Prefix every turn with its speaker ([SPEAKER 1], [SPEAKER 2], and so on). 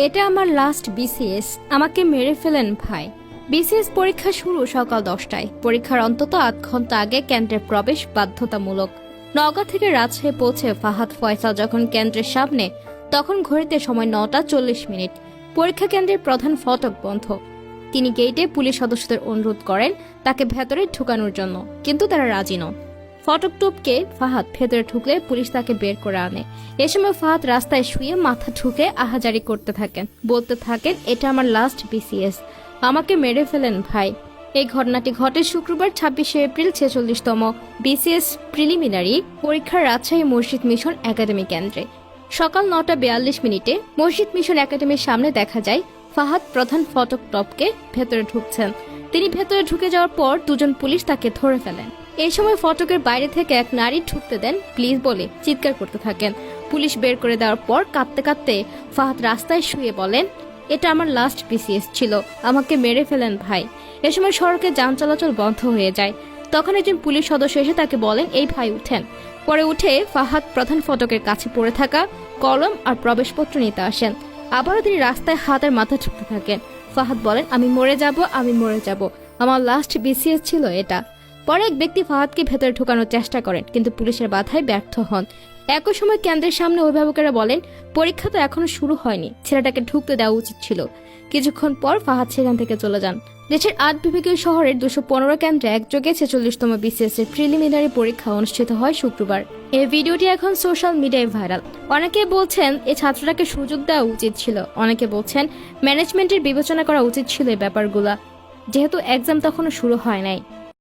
[SPEAKER 1] এটা আমার last BCS, আমাকে মেরে ফেলেন ভাই। বিসিএস পরীক্ষা শুরু সকাল 10টায়। পরীক্ষার অন্তত 8 ঘন্টা আগে কেন্দ্রে প্রবেশ বাধ্যতামূলক। নওগাঁ থেকে রাজশাহী পৌঁছে ফাহাদ ফয়সাল যখন কেন্দ্রের সামনে, তখন ঘড়িতে সময় 9:40। পরীক্ষা কেন্দ্রের প্রধান ফটক বন্ধ। তিনি গেটে পুলিশ সদস্যদের অনুরোধ করেন তাকে ভেতরে ঢুকানোর জন্য, কিন্তু তারা রাজি নন। ফটক টপকে ফাহাদ ভেতরে ঢুকলে পুলিশ তাকে বের করে আনে। এ সময় ফাহাদ রাস্তায় শুয়ে মাথা ঠুকে আহাজারি করতে থাকেন, বলতে থাকেন, এটা আমার লাস্ট বিসিএস, আমাকে মেরে ফেলেন ভাই। এই ঘটনাটি ঘটে শুক্রবার 26শে এপ্রিল 46তম বিসিএস প্রিলিমিনারি পরীক্ষার রাজশাহী মসজিদ মিশন একাডেমি কেন্দ্রে। সকাল 9:42 মসজিদ মিশন একাডেমির সামনে দেখা যায় ফাহাদ প্রধান ফটক টপকে ভেতরে ঢুকছেন। তিনি ভেতরে ঢুকে যাওয়ার পর দুজন পুলিশ তাকে ধরে ফেলেন। এই সময় ফটকের বাইরে থেকে এক নারী ঢুকতে দেন প্লিজ বলে চিৎকার করতে থাকেন। পুলিশ বের করে দেওয়ার পর কাঁদতে কাঁদতে ফাহাদ রাস্তায় শুয়ে বলেন, এটা আমার লাস্ট বিসিএস ছিল, আমাকে মেরে ফেলেন ভাই। এ সময় সড়কে যান চলাচল বন্ধ হয়ে যায়। তখন একজন পুলিশ সদস্য এসে তাকে বলেন, এই ভাই উঠেন। পরে উঠে ফাহাদ প্রধান ফটকের কাছে পড়ে থাকা কলম আর প্রবেশপত্র নিতে আসেন। আবারও তিনি রাস্তায় হাত আর মাথা ঠুকতে থাকেন। ফাহাদ বলেন, আমি মরে যাব, আমি মরে যাব, আমার লাস্ট বিসিএস ছিল এটা। পরে এক ব্যক্তি ফাহাদকে ভেতরে ঢোকানোর চেষ্টা করেন, কিন্তু পুলিশের বাধায় ব্যর্থ হন। একই সময় কেন্দ্রের সামনে অভিভাবকেরা বলেন, পরীক্ষা তো এখনো শুরু হয়নি, ছেলেটাকে ঢুকতে দেওয়া উচিত ছিল। কিছুক্ষণ পর ফাহাদ সেখান থেকে চলে যান। দেশের 8 বিভাগীয় শহরের 215 কেন্দ্রে একযোগে 46তম বিসিএস এর প্রিলিমিনারি পরীক্ষা অনুষ্ঠিত হয় শুক্রবার। এই ভিডিওটি এখন সোশ্যাল মিডিয়ায় ভাইরাল। অনেকে বলছেন এই ছাত্রটাকে সুযোগ দেওয়া উচিত ছিল, অনেকে বলছেন ম্যানেজমেন্টের বিবেচনা করা উচিত ছিল এই ব্যাপারগুলা, যেহেতু এক্সাম তখনও শুরু হয় নাই।